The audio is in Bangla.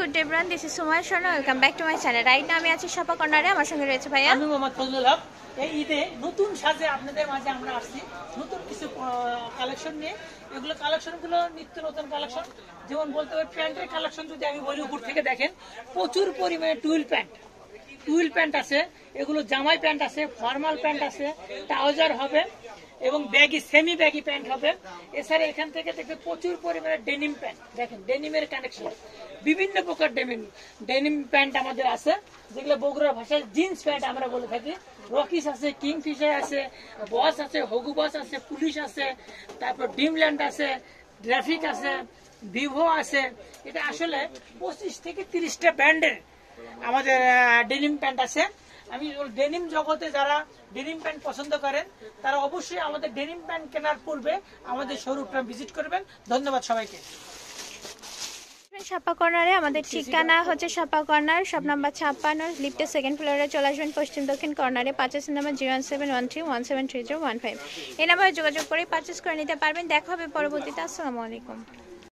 Good day everyone, this is Sumaiya Sharma. Welcome back to my channel. Right now আমি আছি শপা কর্নারে, আমার সঙ্গে রয়েছে ভাইয়া। আমি মোহাম্মদ ফজলুল হক। এই ঈদে নতুন সাজে আপনাদের মাঝে আমরা আসছি নতুন কিছু কালেকশন নিয়ে। এগুলো কালেকশনগুলো নিত্য নতুন কালেকশন। যেমন বলতে হবে প্যান্টের কালেকশন যদি আমি বলি, উপর থেকে দেখেন প্রচুর পরিমাণে টুইল প্যান্ট আছে, এগুলো জামাই প্যান্ট আছে, ফর্মাল প্যান্ট আছে, ট্রাউজার হবে এবং ব্যাগি সেমি ব্যাগি প্যান্ট হবে। এছাড়া এখান থেকে দেখবে প্রচুর পরিমাণে ডেনিম প্যান্ট, দেখেন ডেনিমের কানেকশন, বিভিন্ন প্রকার ডেনিম প্যান্ট আমাদের আছে, যেগুলো বগুড়ার ভাষায় জিন্স প্যান্ট আমরা বলে থাকি। রকিস আছে, কিংফিশার আছে, বস আছে, হগু বস আছে, পুলিশ আছে, তারপর ড্রিমল্যান্ড আছে, গ্রাফিক আছে, ভিভো আছে। এটা আসলে 25 থেকে 30টা ব্র্যান্ডের আমাদের ডেনিম প্যান্ট আছে। আমি ডেনিম জগতে যারা ডেনিম প্যান্ট পছন্দ করেন তারা অবশ্যই আমাদের ডেনিম প্যান্ট কেনার পূর্বে আমাদের শোরুমটা ভিজিট করবেন। ধন্যবাদ সবাইকে। শপা কর্নারে আমাদের ঠিকানা হচ্ছে শপা কর্নার, শপ নাম্বার 56, লিফটের সেকেন্ড ফ্লোরে চলে আসবেন পশ্চিম দক্ষিণ কর্নারে। Purchase number 01713173015। এই নাম্বারে যোগাযোগ করে পারচেস করে নিতে পারবেন। দেখা হবে পরবর্তীতে। আসসালামু আলাইকুম।